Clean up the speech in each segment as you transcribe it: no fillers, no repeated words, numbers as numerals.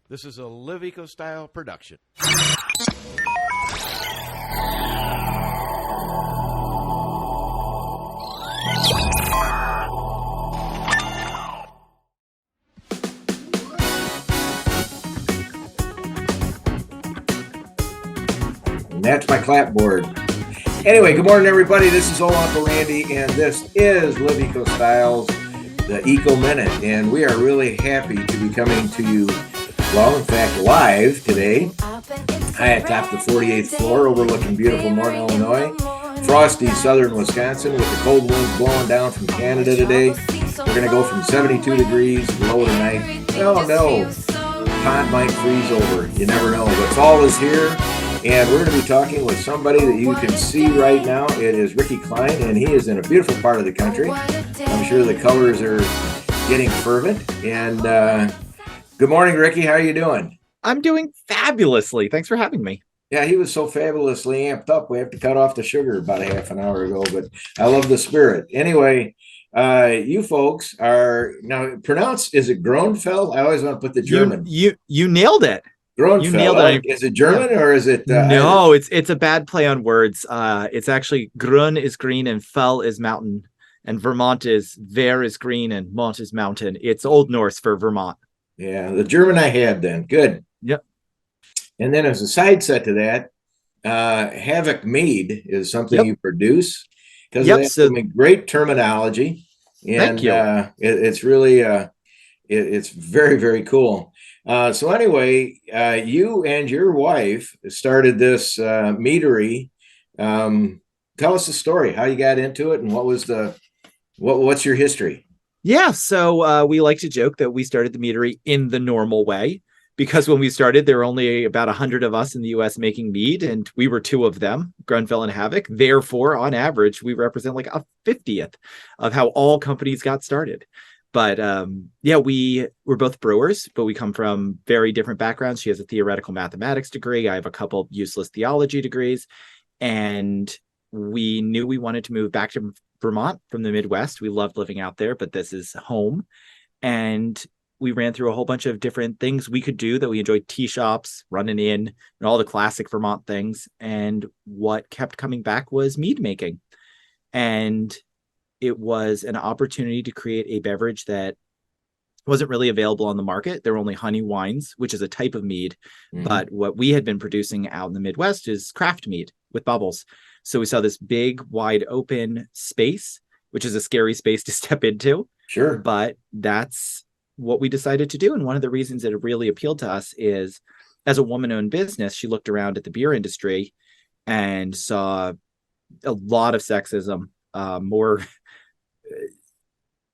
This is a Live Eco Style production. And that's my clapboard. Anyway, good morning, everybody. This is old Uncle Randy, and this is Live Eco Styles, the Eco Minute. And we are really happy to be coming to you, well, in fact, live today. High atop the 48th floor, overlooking beautiful northern Illinois, frosty southern Wisconsin, with the cold winds blowing down from Canada today. We're going to go from 72 degrees low tonight. Oh no, the pond might freeze over. You never know, but fall is here. And we're going to be talking with somebody that you can see right now. It is Ricky Klein, and he is in a beautiful part of the country. I'm sure the colors are getting fervent. And good morning, Ricky. How are you doing? I'm doing fabulously. Thanks for having me. Yeah, he was so fabulously amped up. We have to cut off the sugar about a half an hour ago, but I love the spirit. Anyway, you folks are now pronounced, is it Gronfeld? I always want to put the German. You nailed it. Gronfeld. You nailed it. Is it German or is it? No, it's a bad play on words. It's actually Grun is green and Fell is mountain, and Vermont is Ver is green and Mont is mountain. It's Old Norse for Vermont. Yeah, the German I had then. Good. Yep. And then as a side set to that, Havoc Mead is something you produce because it's some great terminology. And thank you. It's really it's very, very cool. So anyway, you and your wife started this meadery. Tell us the story, how you got into it, and what's your history? Yeah, so we like to joke that we started the meadery in the normal way, because when we started, there were only about 100 of us in the U.S. making mead, and we were two of them, Grunfeld and Havoc. Therefore, on average, we represent like a 50th of how all companies got started. But yeah, we were both brewers, but we come from very different backgrounds. She has a theoretical mathematics degree. I have a couple useless theology degrees. And we knew we wanted to move back to Vermont from the Midwest. We loved living out there, but this is home. And we ran through a whole bunch of different things we could do that we enjoyed: tea shops, running in, and all the classic Vermont things. And what kept coming back was mead making. And it was an opportunity to create a beverage that wasn't really available on the market. There were only honey wines, which is a type of mead. Mm-hmm. But what we had been producing out in the Midwest is craft mead with bubbles. So we saw this big, wide open space, which is a scary space to step into. Sure. But that's what we decided to do. And one of the reasons that it really appealed to us is, as a woman-owned business, she looked around at the beer industry and saw a lot of sexism,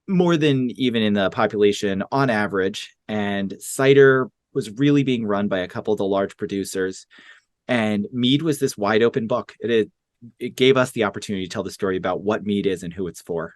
more than even in the population on average. And cider was really being run by a couple of the large producers. And mead was this wide open book. It gave us the opportunity to tell the story about what mead is and who it's for.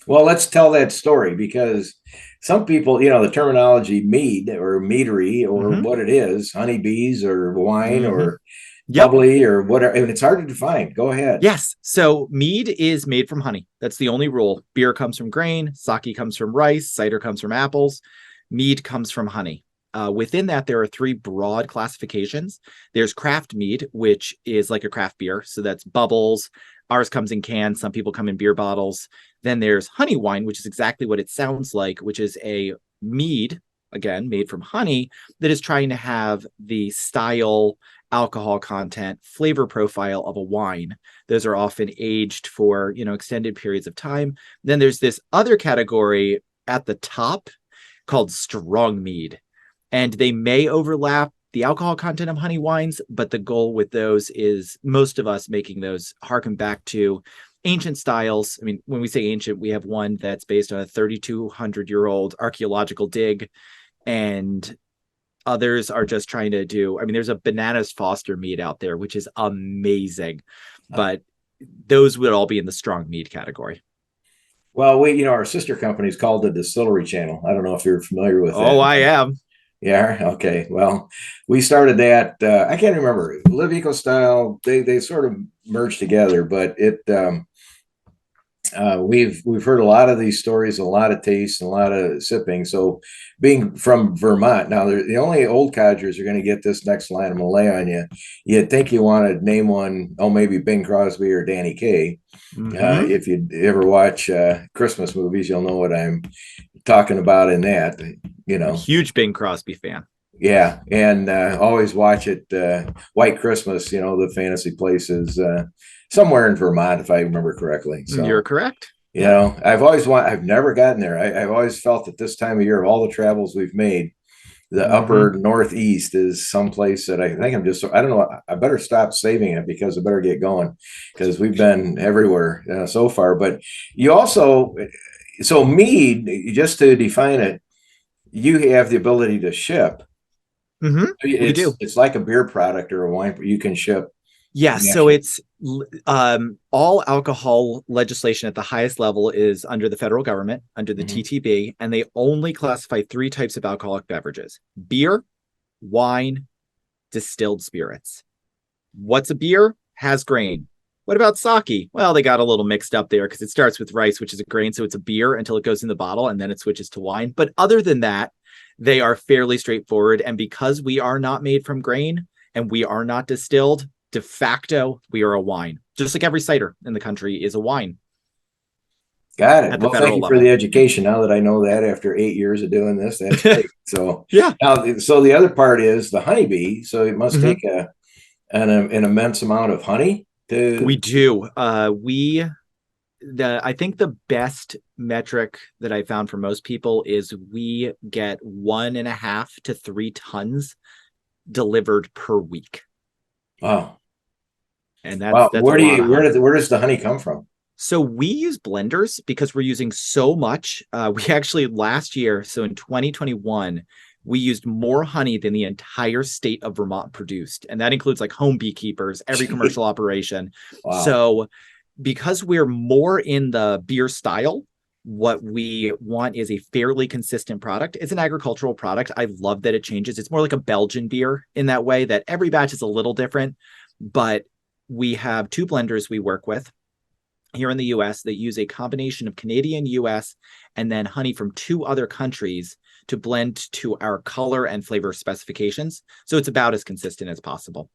Well, let's tell that story, because some people, the terminology mead or meadery or what it is, honeybees or wine or bubbly or whatever, and it's hard to define. Go ahead. Yes. So mead is made from honey. That's the only rule. Beer comes from grain. Sake comes from rice. Cider comes from apples. Mead comes from honey. Within that, there are three broad classifications. There's craft mead, which is like a craft beer. So that's bubbles. Ours comes in cans. Some people come in beer bottles. Then there's honey wine, which is exactly what it sounds like, which is a mead, again, made from honey, that is trying to have the style, alcohol content, flavor profile of a wine. Those are often aged for, extended periods of time. Then there's this other category at the top called strong mead. And they may overlap the alcohol content of honey wines, but the goal with those is, most of us making those harken back to ancient styles. I mean, when we say ancient, we have one that's based on a 3,200-year-old archaeological dig, and others are just trying to do, there's a Bananas Foster mead out there, which is amazing, but those would all be in the strong mead category. Well, our sister company is called the Distillery Channel. I don't know if you're familiar with that. Oh, I am. Yeah. Okay. Well, we started that. I can't remember. Live Eco Style. They sort of merged together, but we've heard a lot of these stories, a lot of taste, and a lot of sipping. So, being from Vermont, now the only old codgers are going to get this next line I'm going to lay on you. You'd think you want to name one, oh, maybe Bing Crosby or Danny Kaye. Mhm. If you ever watch Christmas movies, you'll know what I'm talking about in that. You I'm a know, huge Bing Crosby fan. yeah, and always watch it. White Christmas, the fantasy places somewhere in Vermont, if I remember correctly. You're So, correct. I've never gotten there. I've always felt that this time of year, of all the travels we've made, the Mhm. upper Northeast is someplace that I think I don't know. I better stop saving it because I better get going because we've been everywhere so far. But you also, so mead, just to define it, you have the ability to ship. We do. It's like a beer product or a wine. You can ship Yes, so national. it's all alcohol legislation at the highest level is under the federal government, under the Mhm. TTB, and they only classify three types of alcoholic beverages: beer, wine, distilled spirits. What's a beer? Has grain. What about sake? Well, they got a little mixed up there because it starts with rice, which is a grain, so it's a beer until it goes in the bottle and then it switches to wine. But other than that, they are fairly straightforward. And because we are not made from grain and we are not distilled, de facto, we are a wine. Just like every cider in the country is a wine Got it. at the Well, thank federal you for the level. education. Now that I know that after 8 years of doing this, that's great. So Yeah. now, so the other part is the honeybee. So it must Mhm. take an immense amount of honey We to. do. I think the best metric that I found for most people is we get 1.5 to 3 tons delivered per week. Wow. And Wow. that's a lot of honey. Where does the honey come from? So we use blenders because we're using so much. We actually last year, so in 2021, we used more honey than the entire state of Vermont produced. And that includes like home beekeepers, every commercial operation. Wow. So because we're more in the beer style, what we want is a fairly consistent product. It's an agricultural product. I love that it changes. It's more like a Belgian beer in that way that every batch is a little different, but we have two blenders we work with here in the US that use a combination of Canadian, US, and then honey from two other countries to blend to our color and flavor specifications. So it's about as consistent as possible.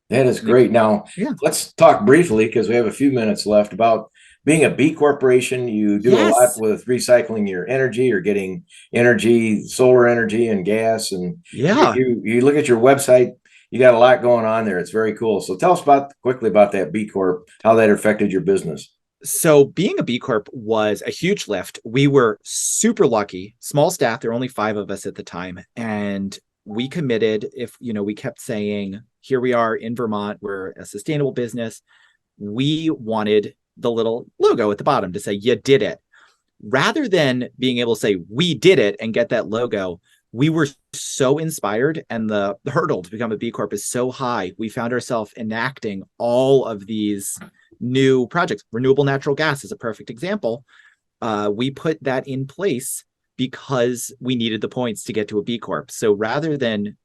That is And it, great. Now, yeah. let's talk briefly because we have a few minutes left about being a B corporation. You do a lot Yes. with recycling your energy or getting energy, solar energy and gas. And Yeah. you look at your website, you got a lot going on there. It's very cool. So tell us quickly about that B Corp, how that affected your business. So being a B Corp was a huge lift. We were super lucky, small staff. There were only 5 of us at the time. And we committed, we kept saying, here we are in Vermont, we're a sustainable business. We wanted the little logo at the bottom to say, you did it. Rather than being able to say, we did it and get that logo, we were so inspired, and the hurdle to become a B Corp is so high. We found ourselves enacting all of these new projects. Renewable natural gas is a perfect example. We put that in place because we needed the points to get to a B Corp. So rather than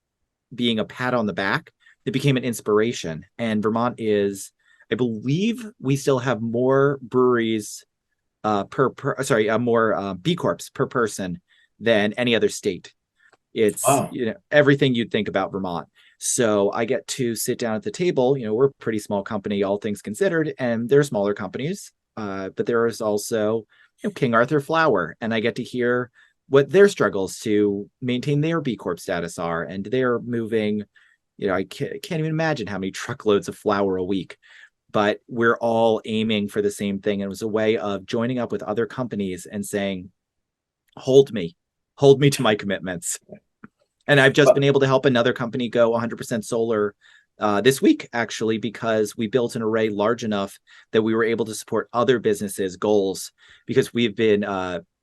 being a pat on the back, it became an inspiration. And Vermont is, I believe, we still have more breweries more B Corps per person than any other state. It's Wow. everything you'd think about Vermont. So I get to sit down at the table. We're a pretty small company, all things considered, and there are smaller companies, but there is also King Arthur Flour, and I get to hear what their struggles to maintain their B Corp status are, and they're moving. I can't even imagine how many truckloads of flour a week, but we're all aiming for the same thing. And it was a way of joining up with other companies and saying, hold me to my commitments. And I've just been able to help another company go 100% solar this week, actually, because we built an array large enough that we were able to support other businesses' goals, because we've been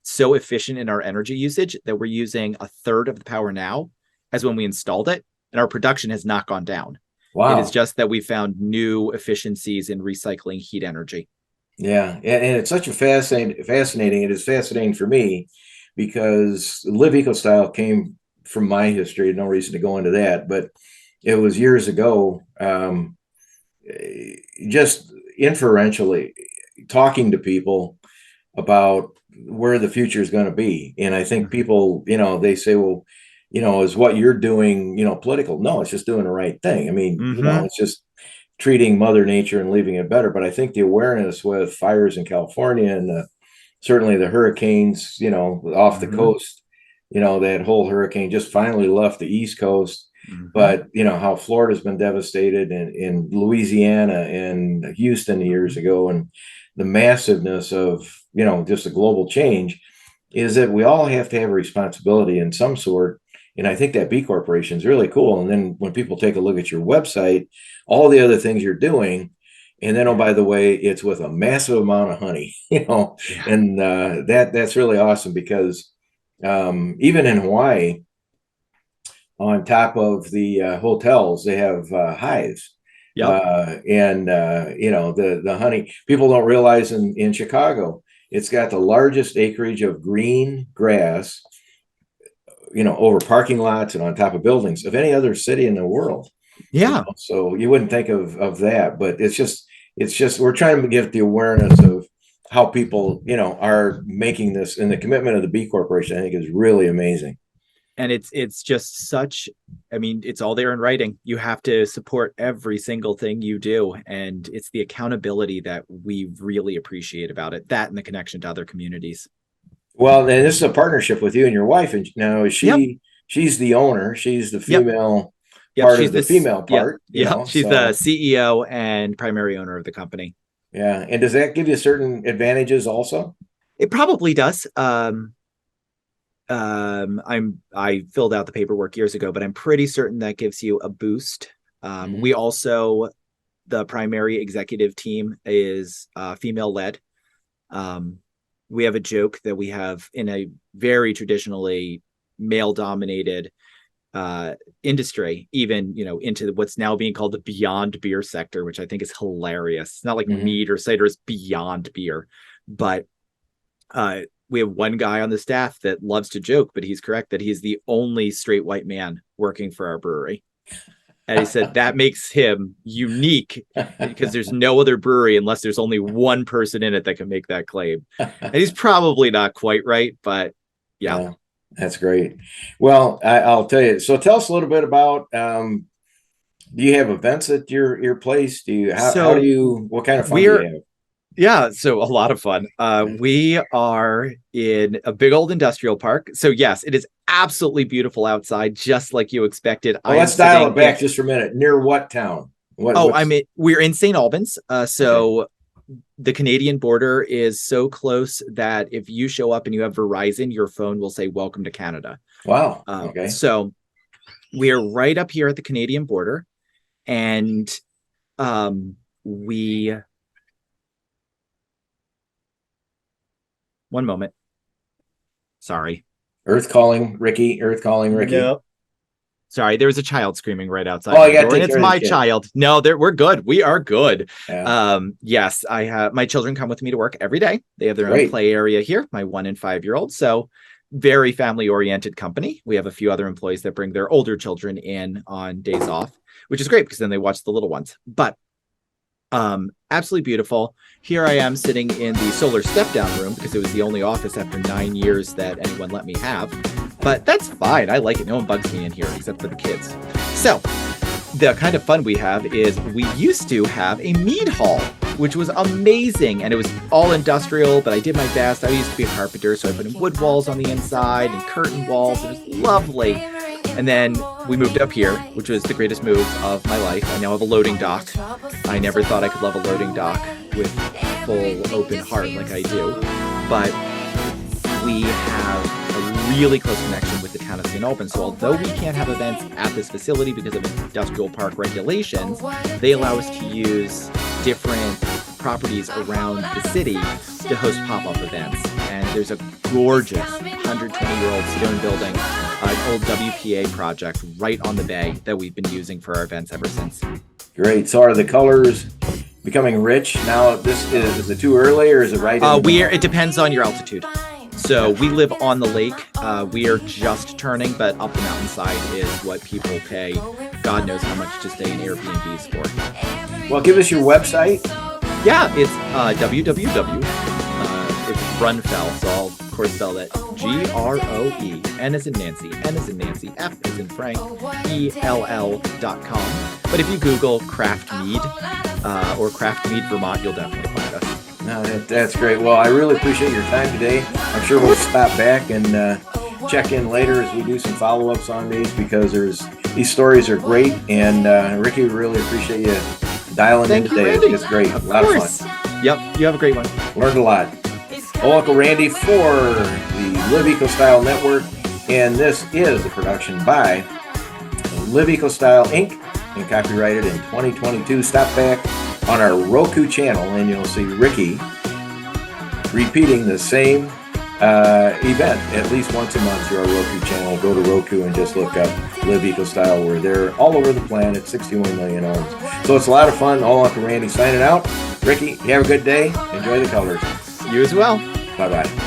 so efficient in our energy usage that we're using a third of the power now as when we installed it, and our production has not gone down. It is Wow. just that we found new efficiencies in recycling heat energy. Yeah, and it's such a fascinating. It is fascinating for me because Live Eco Style came from my history. No reason to go into that, but it was years ago. Just inferentially talking to people. about where the future is going to be. And I think people, they say, well, is what you're doing, political? No, it's just doing the right thing. I mean, it's just treating Mother Nature and leaving it better. But I think the awareness with fires in California and certainly the hurricanes, off the coast, that whole hurricane just finally left the East Coast. But how Florida's been devastated, and in Louisiana and Houston years ago, and the massiveness of just a global change, is that we all have to have a responsibility in some sort. And I think that B Corporation is really cool. And then when people take a look at your website, all the other things you're doing, and then, oh, by the way, it's with a massive amount of honey, and that's really awesome, because even in Hawaii, on top of the hotels, they have hives. And the honey, people don't realize in Chicago, it's got the largest acreage of green grass, over parking lots and on top of buildings of any other city in the world. So you wouldn't think of that, but it's just we're trying to get the awareness of how people are making this, and the commitment of the B Corporation, I think, is really amazing. And it's just such, it's all there in writing. You have to support every single thing you do. And it's the accountability that we really appreciate about it, that and the connection to other communities. Well, and this is a partnership with you and your wife. And now she's the owner. She's the female part of the female part. She's the CEO and primary owner of the company. Yeah. And does that give you certain advantages also? It probably does. I filled out the paperwork years ago, but I'm pretty certain that gives you a boost. We also, the primary executive team is female led. We have a joke that we have in a very traditionally male dominated industry, even into what's now being called the beyond beer sector, which I think is hilarious. It's not like mead or cider, is beyond beer, but we have one guy on the staff that loves to joke, but he's correct that he's the only straight white man working for our brewery. And he said that makes him unique, because there's no other brewery unless there's only one person in it that can make that claim. And he's probably not quite right, but yeah. That's great. Well, I'll tell you. So tell us a little bit about, do you have events at your place? What kind of fun do you have? Yeah, so a lot of fun. We are in a big old industrial park. So yes, it is absolutely beautiful outside, just like you expected. Well, let's dial it back just for a minute. Near what town? We're in St. Albans. The Canadian border is so close that if you show up and you have Verizon, your phone will say, "Welcome to Canada." Wow. Okay. So we are right up here at the Canadian border, and one moment. Sorry. Earth calling Ricky. No. Sorry, there was a child screaming right outside. Oh, yeah, it's my child. No, we're good. We are good. Yeah. Yes, I have my children come with me to work every day. They have their own play area here, my 1 and 5 year old. So very family oriented company. We have a few other employees that bring their older children in on days off, which is great because then they watch the little ones. But absolutely beautiful. Here I am sitting in the solar step down room because it was the only office after 9 years that anyone let me have. But that's fine. I like it. No one bugs me in here except for the kids. So the kind of fun we have is we used to have a mead hall, which was amazing. And it was all industrial, but I did my best. I used to be a carpenter, so I put in wood walls on the inside and curtain walls. It was lovely. And then we moved up here, which was the greatest move of my life. I now have a loading dock. I never thought I could love a loading dock with full open heart like I do. But we have a really close connection with the town of St. Albans. So although we can't have events at this facility because of industrial park regulations, they allow us to use different properties around the city to host pop-up events. And there's a gorgeous 120-year-old stone building, an old WPA project right on the bay that we've been using for our events ever since. Great. So are the colors becoming rich now? This is it too early or is it right? It depends on your altitude. So we live on the lake. We are just turning, but up the mountainside is what people pay. God knows how much to stay in Airbnbs for. Well, give us your website. Yeah, it's www. It's Grunfell. So I'll of course spell that Groe. N as in Nancy, N as in Nancy, F as in Frank, ELL.com. But if you Google Craft Mead or Craft Mead Vermont, you'll definitely find us. No, that's great. Well, I really appreciate your time today. I'm sure we'll stop back and check in later as we do some follow-ups on these, because these stories are great. And Ricky, we really appreciate you dialing in today. It's great. A lot of fun. Yep. You have a great one. Learned a lot. Old Uncle Randy for the Live Eco Style Network. And this is a production by Live Eco Style Inc. and copyrighted in 2022. Stop back on our Roku channel and you'll see Ricky repeating the same event at least once a month through our Roku channel. Go to Roku and just look up Live Eco Style. We're there all over the planet, 61 million homes. So it's a lot of fun. Old Uncle Randy signing out. Ricky, you have a good day. Enjoy the colors. You as well. Bye-bye.